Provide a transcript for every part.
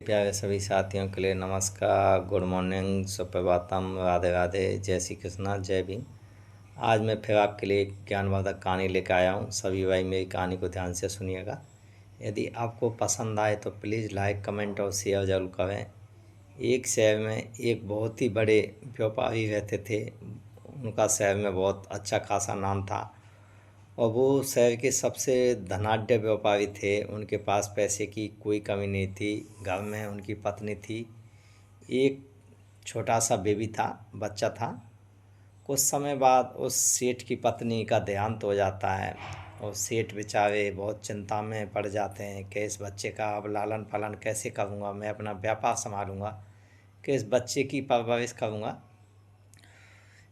प्यारे सभी साथियों के लिए नमस्कार, गुड मॉर्निंग, सुप्रभातम, राधे राधे, जय श्री कृष्णा, जय भीम। आज मैं फिर आपके लिए एक ज्ञानवर्धक कहानी लेकर आया हूँ। सभी भाई मेरी कहानी को ध्यान से सुनिएगा। यदि आपको पसंद आए तो प्लीज़ लाइक, कमेंट और शेयर ज़रूर करें। एक शहर में एक बहुत ही बड़े व्यापारी रहते थे। उनका शहर में बहुत अच्छा खासा नाम था और वो शहर के सबसे धनाढ्य व्यापारी थे। उनके पास पैसे की कोई कमी नहीं थी। घर में उनकी पत्नी थी, एक छोटा सा बेबी था, बच्चा था। कुछ समय बाद उस सेठ की पत्नी का देहांत हो जाता है और सेठ बेचारे बहुत चिंता में पड़ जाते हैं कि इस बच्चे का अब लालन पालन कैसे करूँगा, मैं अपना व्यापार संभालूंगा कि इस बच्चे की परवरिश करूँगा।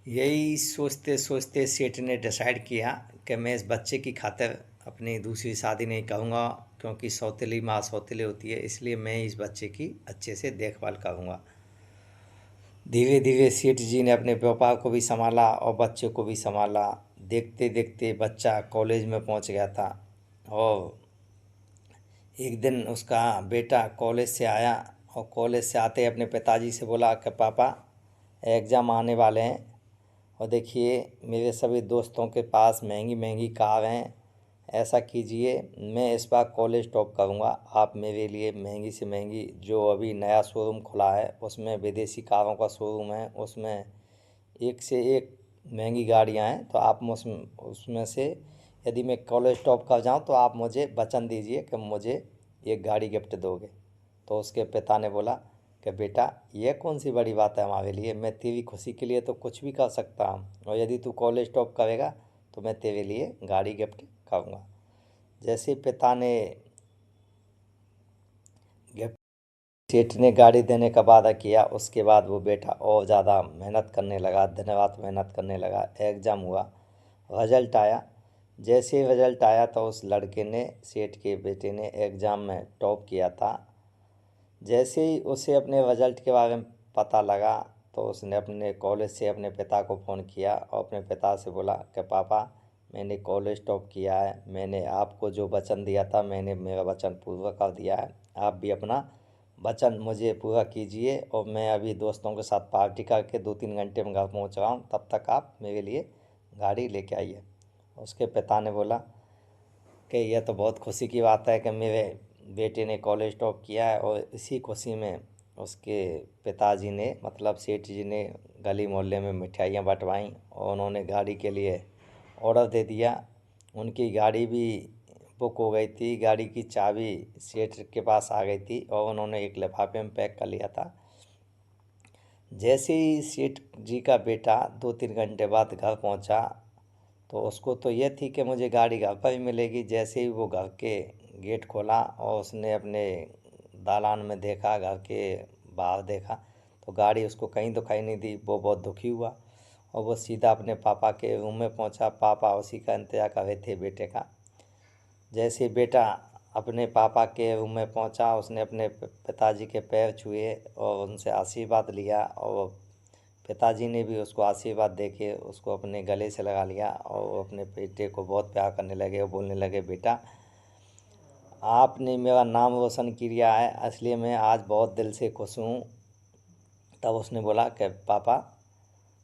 यही सोचते सोचते सेठ ने डिसाइड किया कि मैं इस बच्चे की खातिर अपनी दूसरी शादी नहीं करूँगा, क्योंकि सौतेली माँ सौतेली होती है, इसलिए मैं इस बच्चे की अच्छे से देखभाल करूँगा। धीरे धीरे सेठ जी ने अपने व्यापार को भी संभाला और बच्चे को भी संभाला। देखते देखते बच्चा कॉलेज में पहुंच गया था और एक दिन उसका बेटा कॉलेज से आया और कॉलेज से आते अपने पिताजी से बोला कि पापा, एग्ज़ाम आने वाले हैं और देखिए मेरे सभी दोस्तों के पास महंगी महंगी कार हैं। ऐसा कीजिए, मैं इस बार कॉलेज टॉप करूँगा, आप मेरे लिए महंगी से महंगी, जो अभी नया शोरूम खुला है उसमें विदेशी कारों का शोरूम है, उसमें एक से एक महंगी गाड़ियाँ हैं, तो आप उसमें से यदि मैं कॉलेज टॉप कर जाऊँ तो आप मुझे वचन दीजिए कि मुझे एक गाड़ी गिफ्ट दोगे। तो उसके पिता ने बोला कि बेटा, यह कौन सी बड़ी बात है हमारे लिए, मैं तेरी खुशी के लिए तो कुछ भी कर सकता हूँ, और यदि तू कॉलेज टॉप करेगा तो मैं तेरे लिए गाड़ी गिफ्ट करूँगा। जैसे पिता ने गिफ्ट सेठ ने गाड़ी देने का वादा किया, उसके बाद वो बेटा और ज़्यादा मेहनत करने लगा, दिन रात मेहनत करने लगा। एग्ज़ाम हुआ, रिजल्ट आया। जैसे ही रिजल्ट आया तो उस लड़के ने, सेठ के बेटे ने, एग्ज़ाम में टॉप किया था। जैसे ही उसे अपने रिजल्ट के बारे में पता लगा तो उसने अपने कॉलेज से अपने पिता को फ़ोन किया और अपने पिता से बोला कि पापा, मैंने कॉलेज टॉप किया है, मैंने आपको जो वचन दिया था मैंने मेरा वचन पूरा कर दिया है, आप भी अपना वचन मुझे पूरा कीजिए और मैं अभी दोस्तों के साथ पार्टी करके 2-3 घंटे में घर पहुंच रहा हूं, तब तक आप मेरे लिए गाड़ी लेके आइए। उसके पिता ने बोला कि यह तो बहुत खुशी की बात है कि मेरे बेटे ने कॉलेज टॉप किया है, और इसी खुशी में उसके पिताजी ने, मतलब सेठ जी ने, गली मोहल्ले में मिठाइयाँ बंटवाईं और उन्होंने गाड़ी के लिए ऑर्डर दे दिया। उनकी गाड़ी भी बुक हो गई थी, गाड़ी की चाबी सेठ के पास आ गई थी और उन्होंने एक लिफाफे में पैक कर लिया था। जैसे ही सेठ जी का बेटा 2-3 घंटे बाद घर पहुंचा तो उसको तो ये थी कि मुझे गाड़ी घर पर ही मिलेगी। जैसे ही वो घर के गेट खोला और उसने अपने दालान में देखा, घर के बाहर देखा, तो गाड़ी उसको कहीं दिखाई नहीं दी। वो बहुत दुखी हुआ और वो सीधा अपने पापा के रूम में पहुंचा। पापा उसी का इंतज़ार कर रहे थे, बेटे का। जैसे बेटा अपने पापा के रूम में पहुंचा, उसने अपने पिताजी के पैर छुए और उनसे आशीर्वाद लिया, और पिताजी ने भी उसको आशीर्वाद देके उसको अपने गले से लगा लिया और अपने बेटे को बहुत प्यार करने लगे और बोलने लगे, बेटा, आपने मेरा नाम रोशन किया है, इसलिए मैं आज बहुत दिल से खुश हूँ। तब उसने बोला कि पापा,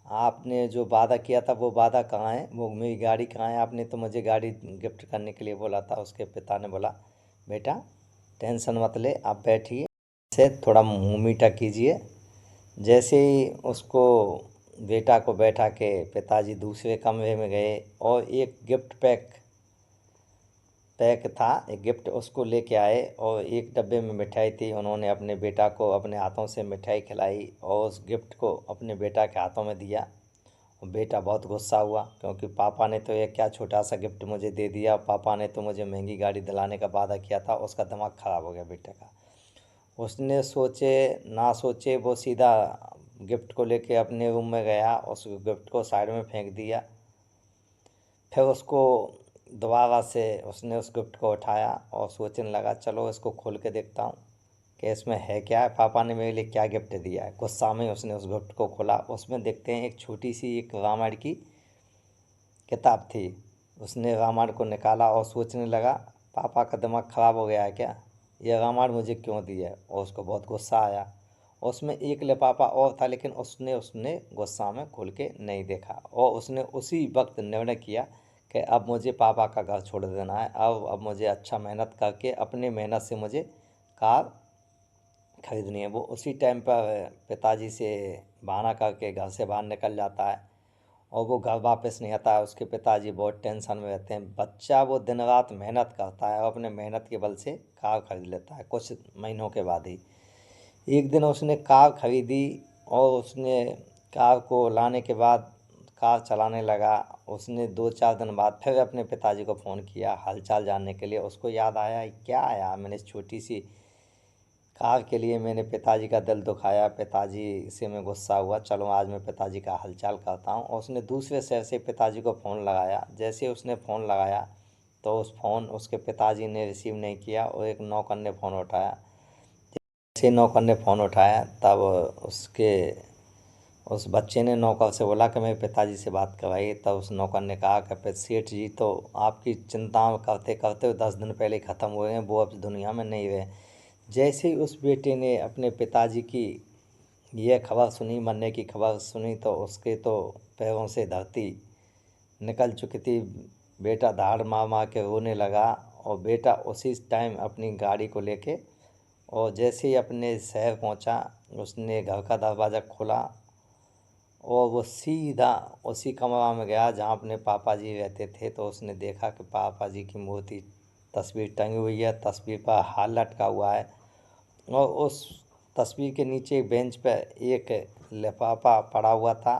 आपने जो वादा किया था वो वादा कहाँ है, वो मेरी गाड़ी कहाँ है, आपने तो मुझे गाड़ी गिफ्ट करने के लिए बोला था। उसके पिता ने बोला, बेटा टेंशन मत ले, आप बैठिए, से थोड़ा मुँह मीठा कीजिए। जैसे ही उसको, बेटा को बैठा के पिताजी दूसरे कमरे में गए और एक गिफ्ट पैक था, एक गिफ्ट उसको लेके आए और एक डब्बे में मिठाई थी। उन्होंने अपने बेटा को अपने हाथों से मिठाई खिलाई और उस गिफ्ट को अपने बेटा के हाथों में दिया। और बेटा बहुत गुस्सा हुआ, क्योंकि पापा ने तो ये क्या छोटा सा गिफ्ट मुझे दे दिया, पापा ने तो मुझे महंगी गाड़ी दिलाने का वादा किया था। उसका दिमाग ख़राब हो गया बेटे का। उसने सोचे ना सोचे वो सीधा गिफ्ट को लेके अपने रूम में गया, उस गिफ्ट को साइड में फेंक दिया। फिर उसको दोबारा से उसने उस गिफ्ट को उठाया और सोचने लगा, चलो इसको खोल के देखता हूँ कि इसमें है क्या है, पापा ने मेरे लिए क्या गिफ्ट दिया है। गुस्सा में उसने उस गिफ्ट को खोला, उसमें देखते हैं एक छोटी सी एक रामायण की किताब थी। उसने रामायण को निकाला और सोचने लगा, पापा का दिमाग ख़राब हो गया है क्या, ये रामायण मुझे क्यों दी है। और उसको बहुत गुस्सा आया। उसमें एक लिफाफा और था, लेकिन उसने गुस्सा में खोल के नहीं देखा, और उसने उसी वक्त निर्णय किया कि अब मुझे पापा का घर छोड़ देना है। अब मुझे अच्छा मेहनत करके अपनी मेहनत से मुझे कार खरीदनी है। वो उसी टाइम पर पिताजी से बहाना करके घर से बाहर निकल जाता है, और वो घर वापस नहीं आता है। उसके पिताजी बहुत टेंशन में रहते हैं। बच्चा वो दिन रात मेहनत करता है और अपने मेहनत के बल से कार खरीद लेता है कुछ महीनों के बाद ही। एक दिन उसने कार खरीदी, और उसने कार को लाने के बाद कार चलाने लगा। उसने 2-4 दिन बाद फिर अपने पिताजी को फ़ोन किया हालचाल जानने के लिए। उसको याद आया, क्या आया, मैंने इस छोटी सी कार के लिए मैंने पिताजी का दिल दुखाया, पिताजी से मैं गुस्सा हुआ, चलो आज मैं पिताजी का हालचाल करता हूँ। और उसने दूसरे शहर से पिताजी को फ़ोन लगाया। जैसे ही उसने फ़ोन लगाया तो उसके पिताजी ने रिसीव नहीं किया, और एक नौकर ने फ़ोन उठाया। जैसे नौकर ने फ़ोन उठाया तब उस बच्चे ने नौकर से बोला कि मेरे पिताजी से बात करवाइए। तब उस नौकर ने कहा कि सेठ जी तो आपकी चिंता करते करते 10 दिन पहले ही ख़त्म हुए हैं, वो अब दुनिया में नहीं रहे। जैसे ही उस बेटे ने अपने पिताजी की यह खबर सुनी, मरने की खबर सुनी, तो उसके तो पैरों से धरती निकल चुकी थी। बेटा धाड़ मार मार के रोने लगा, और बेटा उसी टाइम अपनी गाड़ी को लेके और जैसे ही अपने शहर पहुंचा, उसने घर का दरवाज़ा खोला, और वो सीधा उसी कमरा में गया जहाँ अपने पापा जी रहते थे। तो उसने देखा कि पापा जी की मूर्ति तस्वीर टंगी हुई है, तस्वीर पर हार लटका हुआ है, और उस तस्वीर के नीचे बेंच पर एक लिफाफा पड़ा हुआ था।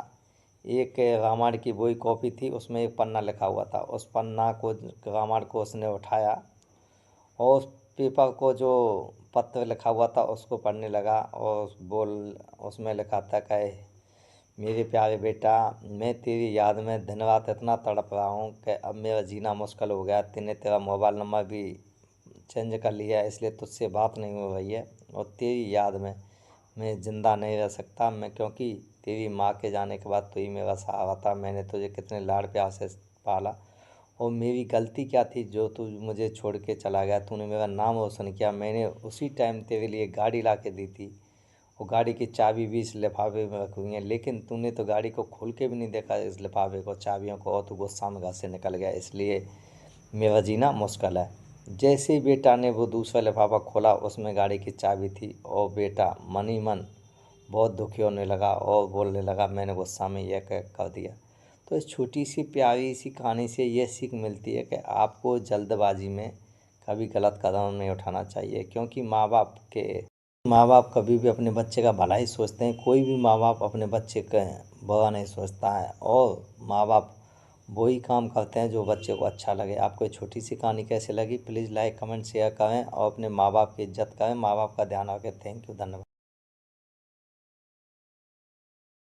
एक रामायण की वही कॉपी थी, उसमें एक पन्ना लिखा हुआ था। उस पन्ना को, रामायण को उसने उठाया, और उस पेपर को, जो पत्र लिखा हुआ था, उसको पढ़ने लगा। और उसमें लिखा था कि मेरे प्यारे बेटा, मैं तेरी याद में दिन रात इतना तड़प रहा हूँ कि अब मेरा जीना मुश्किल हो गया। तूने तेरा मोबाइल नंबर भी चेंज कर लिया है, इसलिए तुझसे बात नहीं हो रही है, और तेरी याद में मैं ज़िंदा नहीं रह सकता। मैं क्योंकि तेरी माँ के जाने के बाद तू ही मेरा सहारा था। मैंने तुझे कितने लाड प्यार से पाला, और मेरी गलती क्या थी जो तू मुझे छोड़ के चला गया। तूने मेरा नाम रोशन किया। मैंने उसी टाइम तेरे लिए गाड़ी ला के दी थी, वो गाड़ी की चाबी भी इस लिफाफे में रखी हुई है, लेकिन तूने तो गाड़ी को खोल के भी नहीं देखा, इस लिफाफे को, चाबियों को, और तू गुस्सा में घर से निकल गया। इसलिए मेरा जीना मुश्किल है। जैसे ही बेटा ने वो दूसरा लिफाफा खोला, उसमें गाड़ी की चाबी थी, और बेटा मन ही मन बहुत दुखी होने लगा और बोलने लगा, मैंने गुस्सा में यह कर दिया। तो इस छोटी सी प्यारी सी कहानी से ये सीख मिलती है कि आपको जल्दबाजी में कभी गलत कदम नहीं उठाना चाहिए, क्योंकि माँ बाप कभी भी अपने बच्चे का भला ही सोचते हैं। कोई भी माँ बाप अपने बच्चे का बुरा नहीं सोचता है, और माँ बाप वही काम करते हैं जो बच्चे को अच्छा लगे। आपको ये छोटी सी कहानी कैसी लगी, प्लीज़ लाइक कमेंट शेयर करें, और अपने माँ बाप की इज्जत करें, माँ बाप का ध्यान रखें। थैंक यू, धन्यवाद।